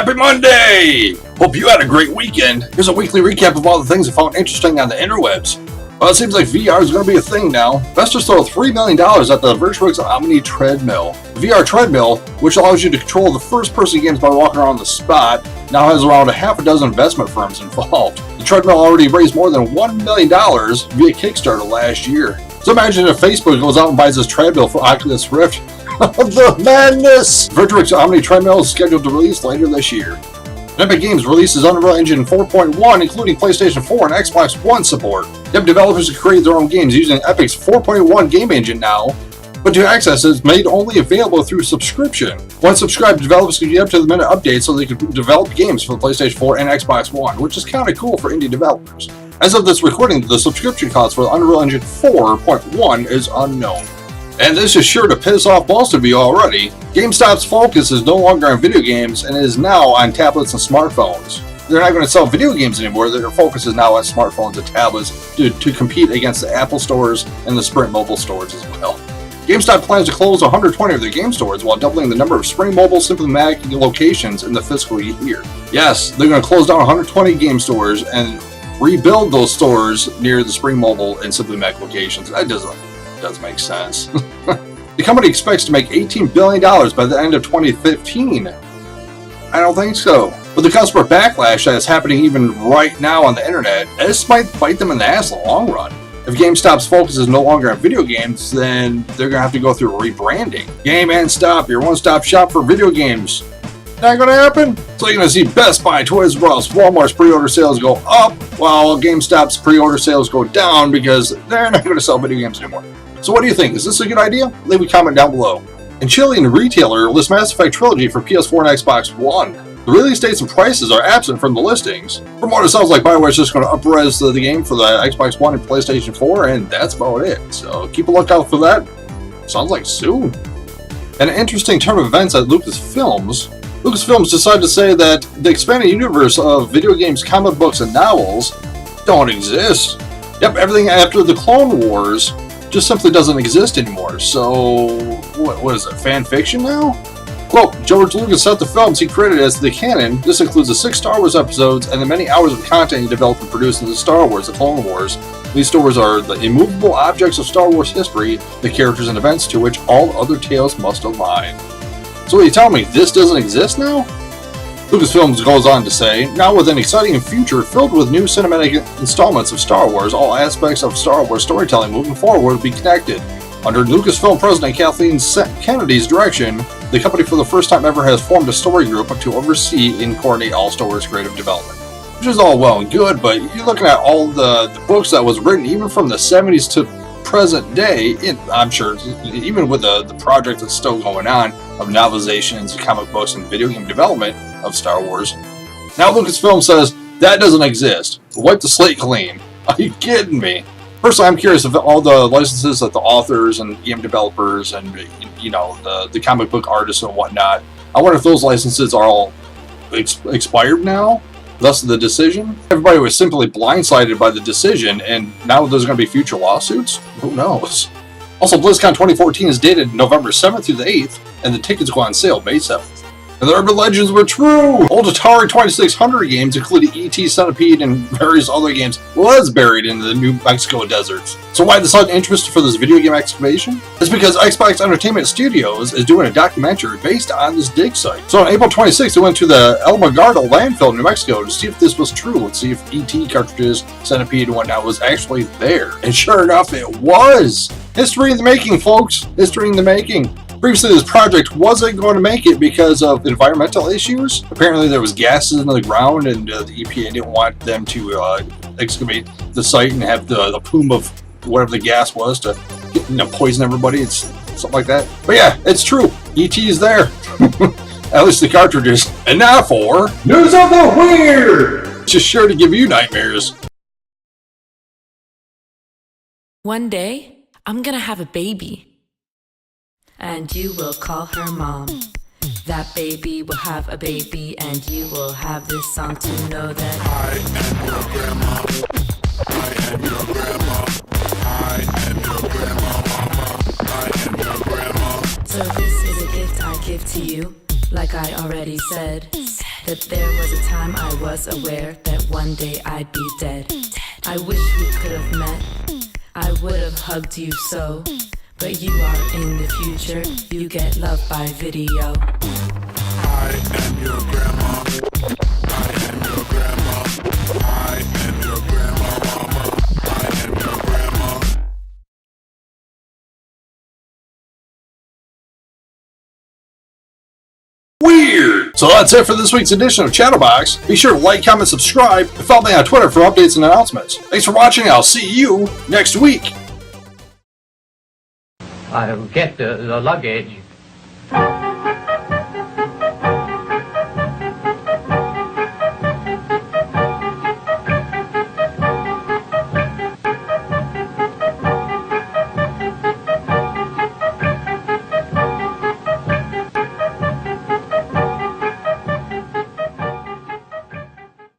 Happy Monday! Hope you had a great weekend. Here's a weekly recap of all the things I found interesting on the interwebs. Well, it seems like VR is going to be a thing now. Investors throw $3 million at the Virtuix Omni treadmill. The VR treadmill, which allows you to control the first-person games by walking around the spot, now has around a half a dozen investment firms involved. The treadmill already raised more than $1 million via Kickstarter last year. So imagine if Facebook goes out and buys this treadmill for Oculus Rift. The madness! Virtuix Omni treadmill is scheduled to release later this year. Epic Games releases Unreal Engine 4.1, including PlayStation 4 and Xbox One support. Developers can create their own games using Epic's 4.1 game engine now, but to access it, it's made only available through subscription. Once subscribed, developers can get up-to-the-minute updates so they can develop games for the PlayStation 4 and Xbox One, which is kind of cool for indie developers. As of this recording, the subscription cost for the Unreal Engine 4.1 is unknown. And this is sure to piss off most of you already. Gamestop's focus is no longer on video games and is now on tablets and smartphones. They're not going to sell video games anymore. Their focus is now on smartphones and tablets to compete against the Apple stores and the Sprint mobile stores as well. GameStop plans to close 120 of their game stores while doubling the number of Sprint Mobile Simply Mac locations in the fiscal year. Yes, they're going to close down 120 game stores and rebuild those stores near the Spring Mobile and Simply Mac locations. That does make sense. The company expects to make $18 billion by the end of 2015. I don't think so. With the customer backlash that is happening even right now on the internet, this might bite them in the ass in the long run. If GameStop's focus is no longer on video games, then they're going to have to go through rebranding. Game and Stop, your one-stop shop for video games. Not going to happen? So you're going to see Best Buy, Toys R Us, Walmart's pre-order sales go up, while GameStop's pre-order sales go down because they're not going to sell video games anymore. So what do you think? Is this a good idea? Leave a comment down below. And Chilean retailer lists Mass Effect Trilogy for PS4 and Xbox One. The release dates and prices are absent from the listings. From what it sounds like, BioWare's just going to up-res the game for the Xbox One and PlayStation 4, and that's about it. So keep a lookout for that. Sounds like soon. And an interesting turn of events at Lucasfilms decided to say that the expanded universe of video games, comic books, and novels don't exist. Yep, everything after the Clone Wars just simply doesn't exist anymore. So, what is it, fan fiction now? Quote, George Lucas set the films he created as the canon. This includes the 6 Star Wars episodes and the many hours of content he developed and produced in the Star Wars, the Clone Wars. These stories are the immovable objects of Star Wars history, the characters and events to which all other tales must align. So what are you telling me, this doesn't exist now? Lucasfilm goes on to say, now with an exciting future filled with new cinematic installments of Star Wars, all aspects of Star Wars storytelling moving forward will be connected. Under Lucasfilm President Kathleen Kennedy's direction, the company for the first time ever has formed a story group to oversee and coordinate all Star Wars creative development. Which is all well and good, but you're looking at all the books that was written even from the 70s to present day, I'm sure, even with the project that's still going on of novelizations, comic books, and video game development of Star Wars. Now Lucasfilm says that doesn't exist. Wipe the slate clean. Are you kidding me? Personally, I'm curious if all the licenses that the authors and game developers and the comic book artists and whatnot, I wonder if those licenses are all expired now. Thus the decision. Everybody was simply blindsided by the decision, and now there's going to be future lawsuits? Who knows? Also, BlizzCon 2014 is dated November 7th through the 8th, and the tickets go on sale May 7th. And the urban legends were true! Old Atari 2600 games, including E.T., Centipede, and various other games, was buried in the New Mexico deserts. So why the sudden interest for this video game excavation? It's because Xbox Entertainment Studios is doing a documentary based on this dig site. So on April 26th, they went to the El Magardo landfill in New Mexico to see if this was true. Let's see if E.T. cartridges, Centipede, and whatnot was actually there. And sure enough, it was! History in the making, folks! History in the making. Previously, this project wasn't going to make it because of environmental issues. Apparently, there was gases in the ground, and the EPA didn't want them to excavate the site and have the plume of whatever the gas was to poison everybody. It's something like that. But yeah, it's true. E.T. is there. At least the cartridges. And now for News of the Weird! Just sure to give you nightmares. One day, I'm gonna have a baby. And you will call her mom. That baby will have a baby, and you will have this song to know that I am your grandma. I am your grandma. I am your grandma, mama. I am your grandma. So this is a gift I give to you, like I already said. that there was a time I was aware that one day I'd be dead. I wish we could have met, I would have hugged you so, but you are in the future, you get loved by video. I am your grandma. I am your grandma. I am your grandma, mama. I am your grandma. Weird! So that's it for this week's edition of Chatterboxx. Be sure to like, comment, subscribe, and follow me on Twitter for updates and announcements. Thanks for watching, I'll see you next week! I'll get the luggage.